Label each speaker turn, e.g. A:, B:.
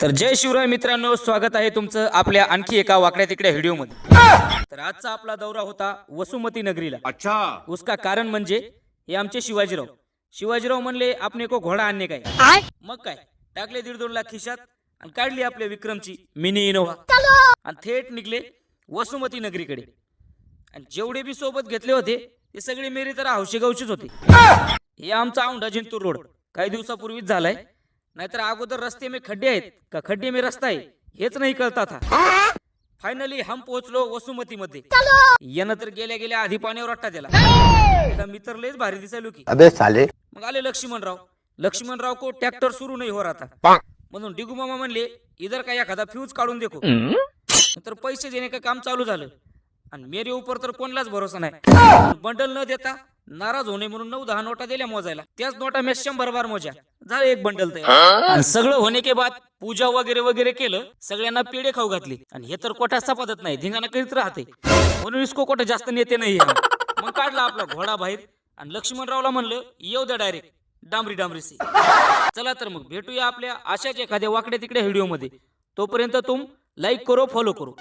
A: तर जय शिवराय मित्रांनो, स्वागत आहे तुमचं आपल्या आणखी एका वाकड्या तिकड्या व्हिडिओमध्ये। तर आजचा आपला दौरा होता वसुमती नगरीला।
B: अच्छा,
A: उसका कारण म्हणजे हे आमचे शिवाजीराव म्हणले आपने को घोडा आणणे काय। मग काय टाकले 1.5-2 लाख खिशात आणि काढली आपल्या विक्रमची मिनी इनोव्हा आणि थेट निघले वसुमती नगरीकडे। आणि जेवढे बी सोबत घेतले होते ते सगळे मेरे तर हौशेगावचेच होते। हे आमचा औंढा जिंतूर रोड काही दिवसापूर्वीच झालाय, नाहीतर अगोदर रस्ते में खड्डे आहेत का खड्डे में रस्ता आहे हेच नाही कळता था। फायनली हम पोहोचलो वसुमती मध्ये। यानं तर गेल्या गेल्या आधी पाण्यावर अट्टा दिला। मी तर लयच भारी दिसायलो की।
C: अबे साले।
A: मग आले लक्ष्मणराव को ट्रॅक्टर सुरू नाही हो रहा था, म्हणून डिगू मामा म्हणले इधर का एखादा फ्यूज काढून देखो। तर पैसे देणे का काम चालू झालं आणि मेरे ऊपर तर कोणलाच भरोसा नाही। बंडल न देता नाराज होणे म्हणून 9-10 नोटा दिल्या मोजायला। त्याच नोटा मी 100 बार मोजा झाले एक बंडल तयार। आणि सगळं होणे के बाद पूजा वगैरे केलं, सगळ्यांना पेढे खाऊ घातले। आणि हे तर कोटाचा पद्धत नाही, धिंगाणा करीत राहते, म्हणून इसको कोटा जास्त नेते नाही। मग काढला आपला घोडा बाहेर आणि लक्ष्मणरावला म्हणलं येऊ द्या डायरेक्ट डांबरी सी। चला तर मग भेटूया आपल्या अशाच एखाद्या वाकड्या तिकड्या व्हिडिओ मध्ये। तोपर्यंत तुम लाईक करो, फॉलो करो।